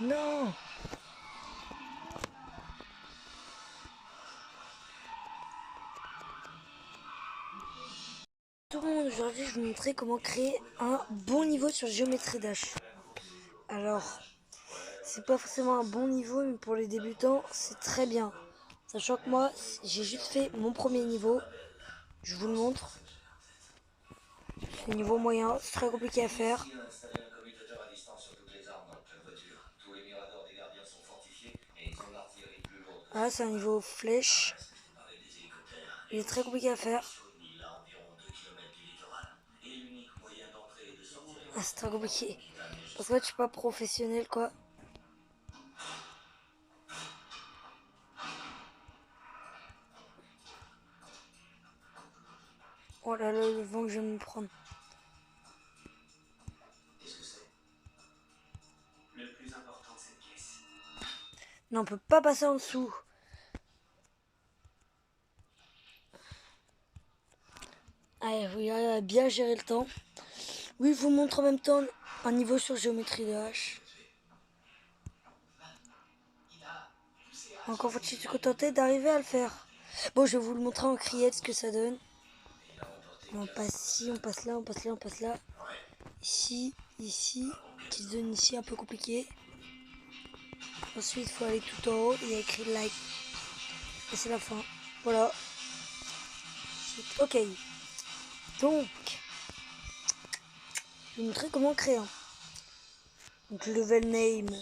Non. Tout le monde, aujourd'hui je vais vous montrer comment créer un bon niveau sur Geometry Dash. Alors, c'est pas forcément un bon niveau, mais pour les débutants, c'est très bien. Sachant que moi, j'ai juste fait mon premier niveau. Je vous le montre. C'est niveau moyen, c'est très compliqué à faire. Ah, c'est un niveau flèche. Il est très compliqué à faire. Ah, c'est très compliqué. Parce que je suis pas professionnel, quoi. Oh là là, le vent que je vais me prendre. Non, on peut pas passer en dessous. Allez, vous allez bien gérer le temps. Oui, je vous montre en même temps un niveau sur Géométrie Dash. Encore faut-il se contenter d'arriver à le faire. Bon, je vais vous le montrer en criette ce que ça donne. On passe ici, on passe là, on passe là, on passe là. Ici, ici, qui se donne ici un peu compliqué. Ensuite, il faut aller tout en haut. Il y a écrit like. Et c'est la fin. Voilà. Ok. Donc, je vais vous montrer comment créer un. Donc, level name.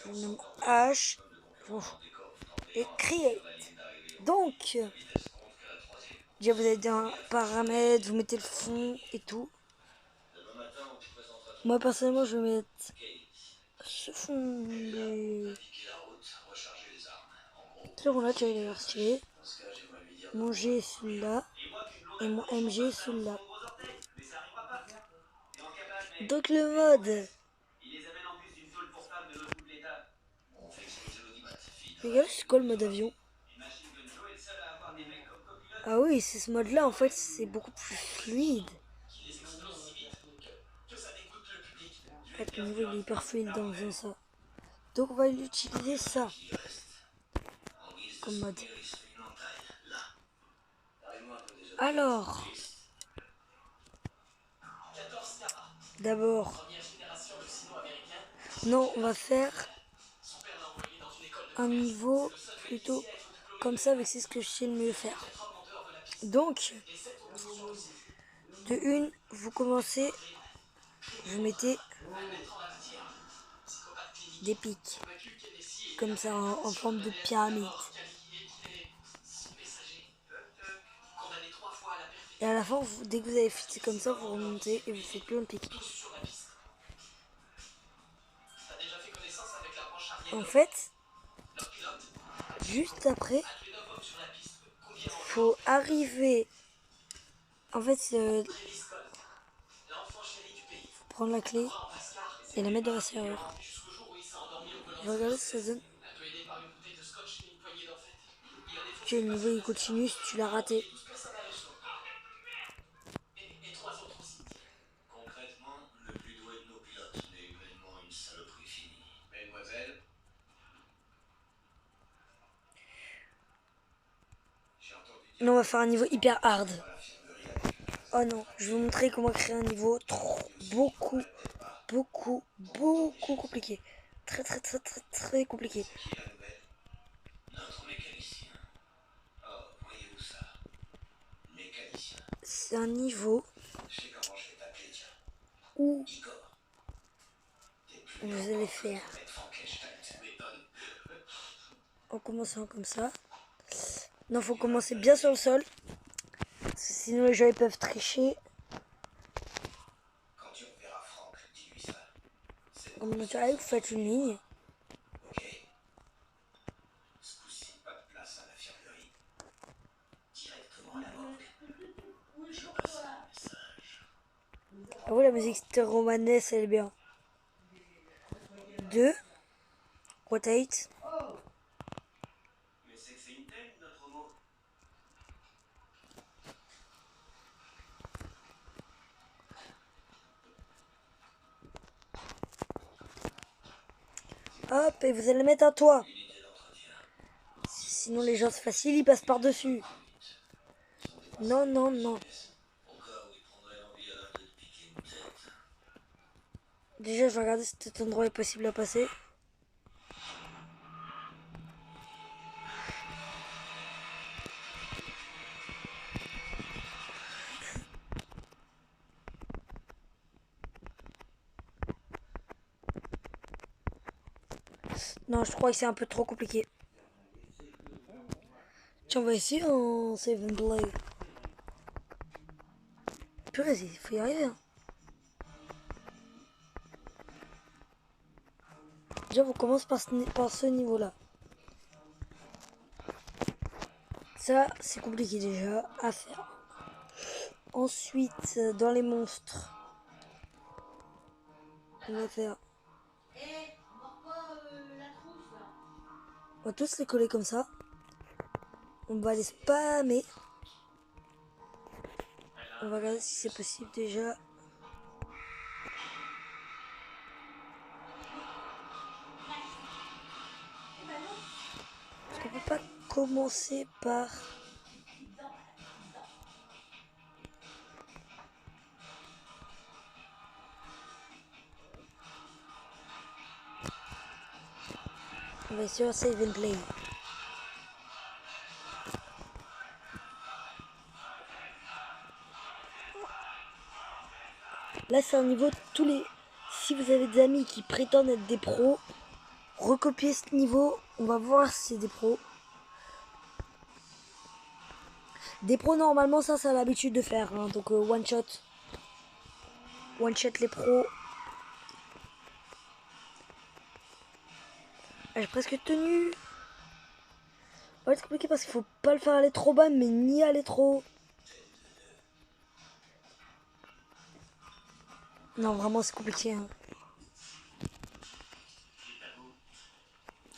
Je nomme H. Et create. Donc, déjà vous avez un paramètre, vous mettez le fond et tout. Moi personnellement je vais mettre ce fond de... Ce rond là tu vas l'air stylé. Mon G est celui-là. Et mon MG est celui-là. Donc le mode. Regarde c'est quoi le mode avion? Ah oui c'est ce mode là en fait c'est beaucoup plus fluide. En fait, le niveau il est hyper fluide dans ça. Donc on va utiliser ça comme mode. Alors, d'abord, non, on va faire un niveau plutôt comme ça, avec c'est ce que je sais le mieux faire. Donc, de une, vous commencez, vous mettez des pics, comme ça, en forme de pyramide. Et à la fin, dès que vous avez fixé comme ça, vous remontez et vous faites plein de pics. En fait, juste après, faut arriver. En fait, faut prendre la clé et la mettre dans la serrure. Je vais regarder ce que ça donne. Ok, le niveau il continue si tu l'as raté. Non, on va faire un niveau hyper hard. Oh non, je vais vous montrer comment créer un niveau beaucoup compliqué. Très compliqué. C'est un niveau où vous allez faire en commençant comme ça. Non, faut commencer bien sur le sol. Sinon les gens ils peuvent tricher. Comme naturel, vous faites une ligne. Ah oui, la musique romanesque, elle est bien. 2. Rotate. Hop, et vous allez mettre un toit. Sinon les gens c'est facile, ils passent par-dessus. Non, non, non. Déjà, je vais regarder si cet endroit est possible à passer. Non, je crois que c'est un peu trop compliqué. Tiens, on va essayer en save and play. Purée, il faut y arriver. Hein. Déjà, on commence par ce niveau-là. Ça, c'est compliqué déjà à faire. Ensuite, dans les monstres, on va faire... On va tous les coller comme ça. On va les spammer. On va regarder si c'est possible déjà. Est-ce qu'on peut pas commencer par... On va essayer un save and play. Là, c'est un niveau de tous les... Si vous avez des amis qui prétendent être des pros, recopiez ce niveau. On va voir si c'est des pros. Des pros, normalement, ça a l'habitude de faire. Hein. Donc, one shot. One shot les pros. Ah, j'ai presque tenu. Ouais, c'est compliqué parce qu'il faut pas le faire aller trop bas, mais ni aller trop haut. Non, vraiment, c'est compliqué. Hein.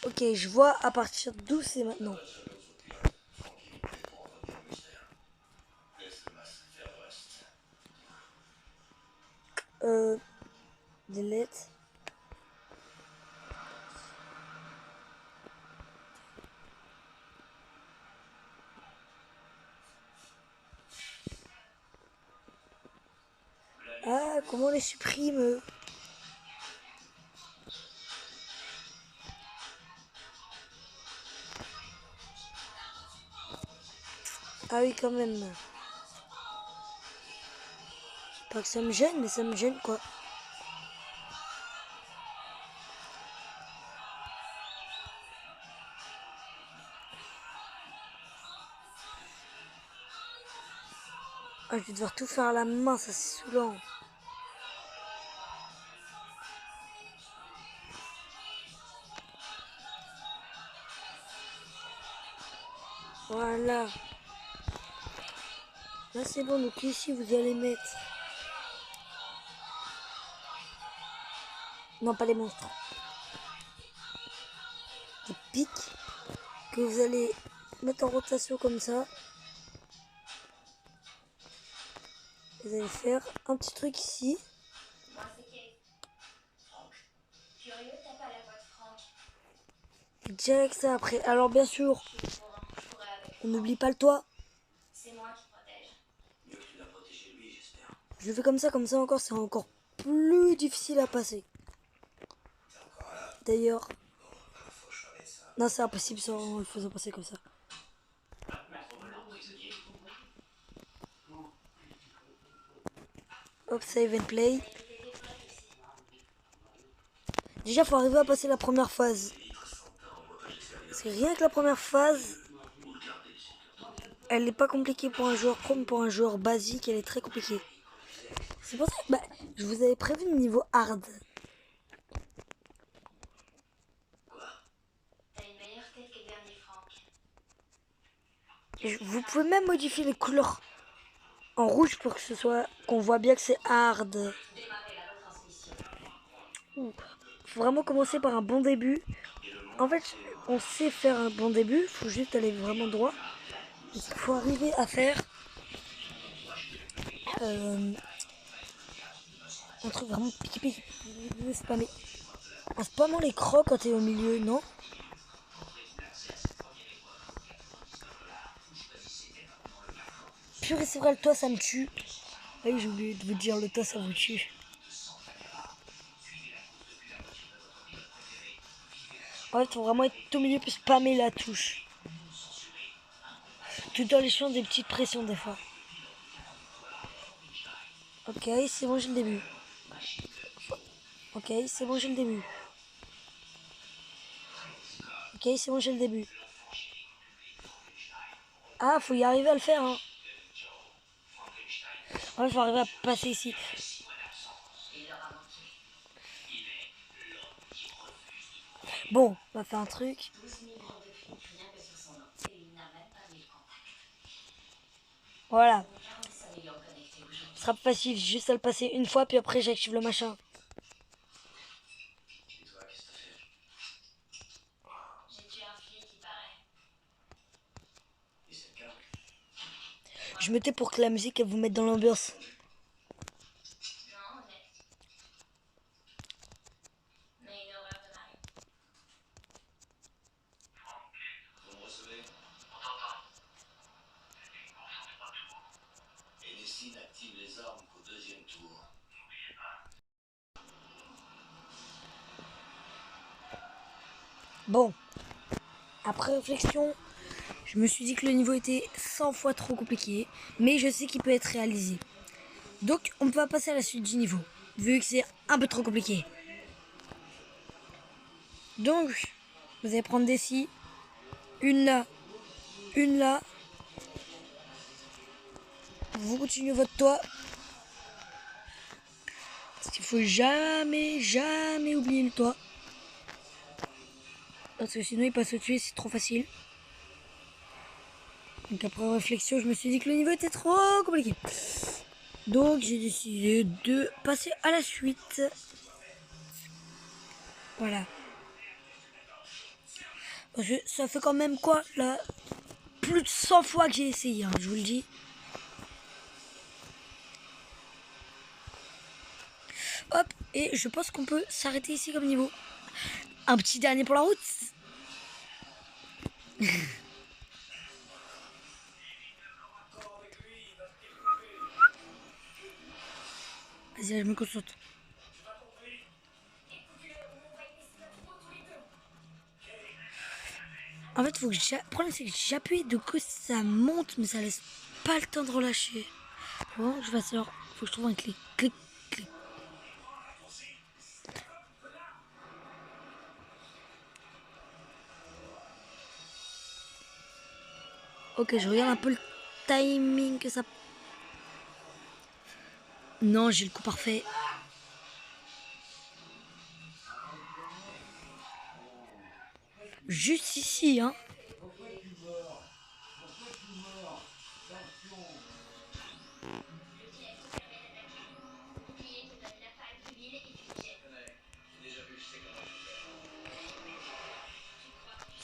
Ok, je vois à partir d'où c'est maintenant. Delete. Ah, comment on les supprime? Ah oui, quand même. Pas que ça me gêne, mais ça me gêne quoi. Ah, je vais devoir tout faire à la main, ça c'est saoulant. Voilà. Là c'est bon, donc ici vous allez mettre... Non, pas les monstres. Des pics que vous allez mettre en rotation comme ça. Vous allez faire un petit truc ici. Et direct ça après. Alors bien sûr, on n'oublie pas le toit. Je le fais comme ça encore, c'est encore plus difficile à passer. D'ailleurs, non c'est impossible, ça, il faut se passer comme ça. Hop, save and play. Déjà, faut arriver à passer la première phase. Parce que rien que la première phase, elle n'est pas compliquée pour un joueur pro, mais pour un joueur basique, elle est très compliquée. C'est pour ça que je vous avais prévu le niveau hard. Vous pouvez même modifier les couleurs en rouge pour que ce soit qu'on voit bien que c'est hard. Faut vraiment commencer par un bon début. En fait, on sait faire un bon début, faut juste aller vraiment droit. Il faut arriver à faire un truc vraiment piqué, spammer. On spammant les crocs quand t'es au milieu, non? Purée, c'est vrai, le toit ça me tue. Oui, j'ai oublié de vous dire, le toit ça vous tue. En fait, faut vraiment être au milieu pour spammer la touche. Tout en léchant des petites pressions des fois. Ok, c'est bon, j'ai le début. Ok, c'est bon, j'ai le début. Ok, c'est bon, j'ai le début. Ah, faut y arriver à le faire, hein. Ouais, faut arriver à passer ici. Bon, on va faire un truc. Voilà. Ce sera facile, juste à le passer une fois, puis après j'active le machin. Je me tais pour que la musique elle vous mette dans l'ambiance. Bon, après réflexion, je me suis dit que le niveau était 100 fois trop compliqué, mais je sais qu'il peut être réalisé. Donc on va passer à la suite du niveau, vu que c'est un peu trop compliqué. Donc, vous allez prendre des scies, une là, une là. Vous continuez votre toit. Parce qu'il faut jamais, jamais oublier le toit. Parce que sinon il passe au-dessus, c'est trop facile. Donc après réflexion, je me suis dit que le niveau était trop compliqué. Donc j'ai décidé de passer à la suite. Voilà. Parce que ça fait quand même quoi là, plus de 100 fois que j'ai essayé, hein, je vous le dis. Hop, et je pense qu'on peut s'arrêter ici comme niveau. Un petit dernier pour la route. Vas-y, je me concentre. En fait, faut que le problème c'est que j'appuie, de coup ça monte, mais ça laisse pas le temps de relâcher. Bon, je vais alors, faut que je trouve un clic. Clic, clic. Ok, je regarde un peu le timing que ça... Non, j'ai le coup parfait. Juste ici, hein.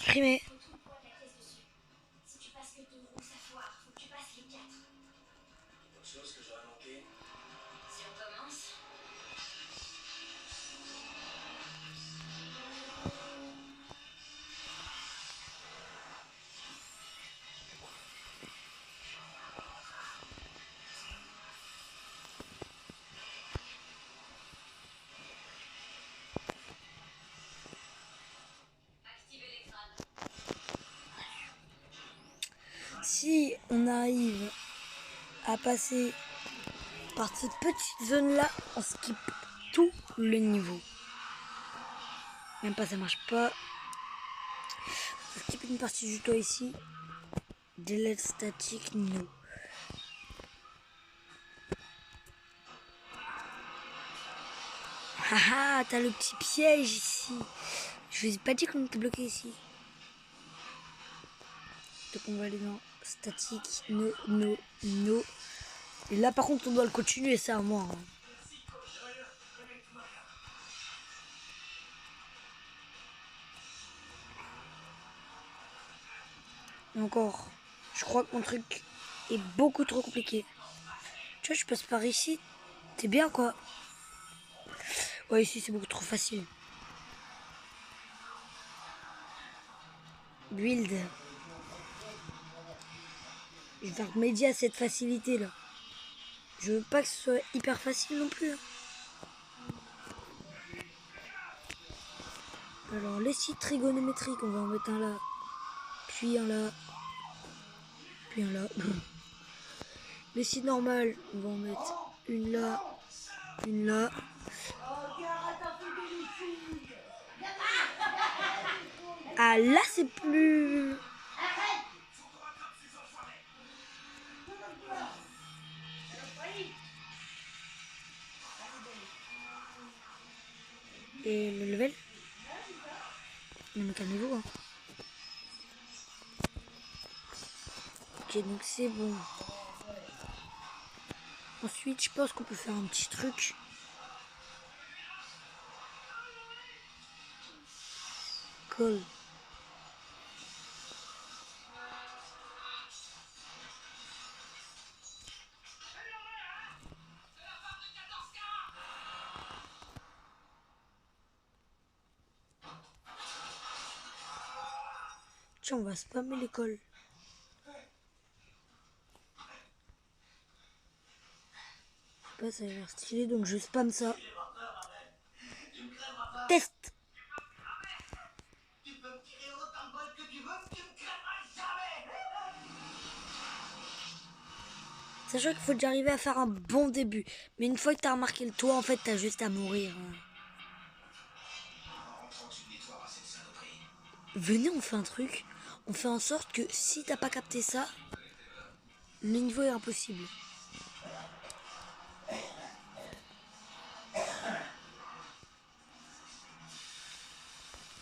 Primé. Si on arrive à passer par cette petite zone là, on skip tout le niveau. Même pas, ça marche pas. On skip une partie du toit ici. Delete statique, no. Haha, t'as le petit piège ici. Je vous ai pas dit qu'on était bloqué ici. Donc on va aller dans statique, no, no, no. Et là par contre on doit le continuer, ça à moi. Hein. Et encore, je crois que mon truc est beaucoup trop compliqué. Tu vois, je passe par ici. T'es bien quoi. Ouais, ici c'est beaucoup trop facile. Build. Je vais remédier à cette facilité là. Je veux pas que ce soit hyper facile non plus. Alors les sites trigonométriques, on va en mettre un là, puis un là, puis un là. Les sites normales, on va en mettre une là, une là. Ah là c'est plus... Et le level? Non mais calmez-vous hein. Ok donc c'est bon. Ensuite je pense qu'on peut faire un petit truc. Call. Tiens on va spammer l'école. Je sais pas, ça a l'air stylé donc je spam ça. Test. Sachant qu'il faut déjà arriver à faire un bon début. Mais une fois que t'as remarqué le toit, en fait, t'as juste à mourir. Venez, on fait un truc. On fait en sorte que si t'as pas capté ça, le niveau est impossible.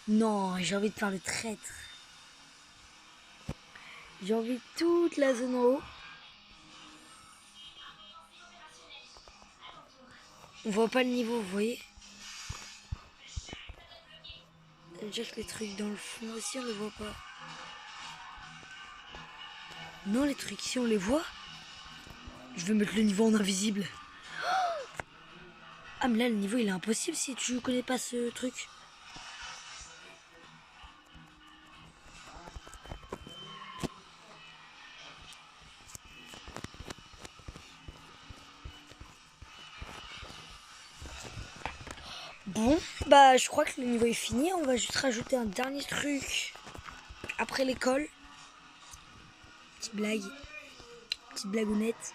Non, j'ai envie de faire le traître. J'ai envie de toute la zone en haut. On voit pas le niveau, vous voyez. Déjà que les trucs dans le fond aussi, on les voit pas. Non, les trucs, si on les voit, je vais mettre le niveau en invisible. Ah, mais là, le niveau, il est impossible si tu connais pas ce truc. Bon, bah je crois que le niveau est fini. On va juste rajouter un dernier truc après l'école. Petite blagounette.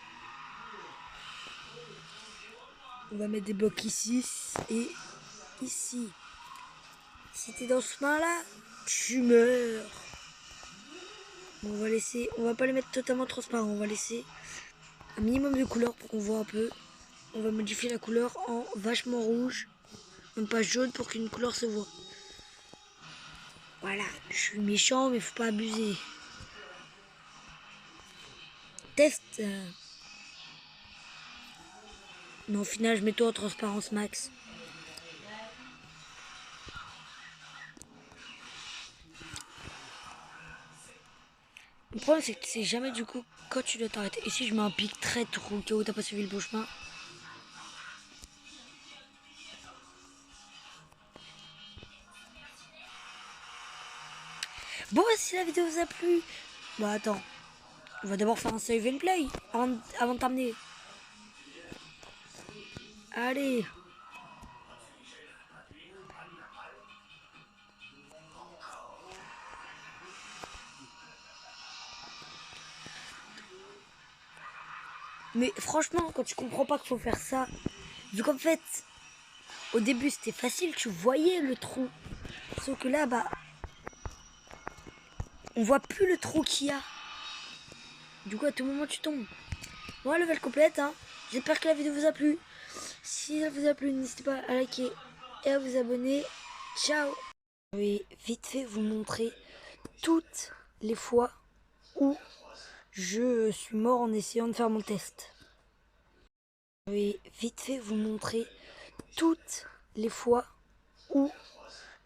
On va mettre des blocs ici et ici. Si t'es dans ce chemin là, tu meurs. Bon, on va laisser, on va pas les mettre totalement transparents. On va laisser un minimum de couleur pour qu'on voit un peu. On va modifier la couleur en vachement rouge. Même pas jaune pour qu'une couleur se voit. Voilà, je suis méchant mais faut pas abuser. Test. Mais au final je mets tout en transparence max. Le problème c'est que tu sais jamais du coup quand tu dois t'arrêter. Ici je mets un pic très trop au cas où t'as pas suivi le bon chemin. Bon bah si la vidéo vous a plu. Bah attends. On va d'abord faire un save and play avant de t'amener. Allez. Mais franchement, quand tu comprends pas qu'il faut faire ça, vu qu'en fait, au début c'était facile, tu voyais le trou. Sauf que là, bah, on voit plus le trou qu'il y a. Du coup, à tout moment, tu tombes. Bon, level complète, hein. J'espère que la vidéo vous a plu. Si elle vous a plu, n'hésitez pas à liker et à vous abonner. Ciao. Je vais vite fait vous montrer toutes les fois où je suis mort en essayant de faire mon test. Je vais vite fait vous montrer toutes les fois où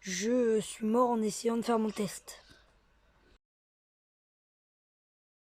je suis mort en essayant de faire mon test.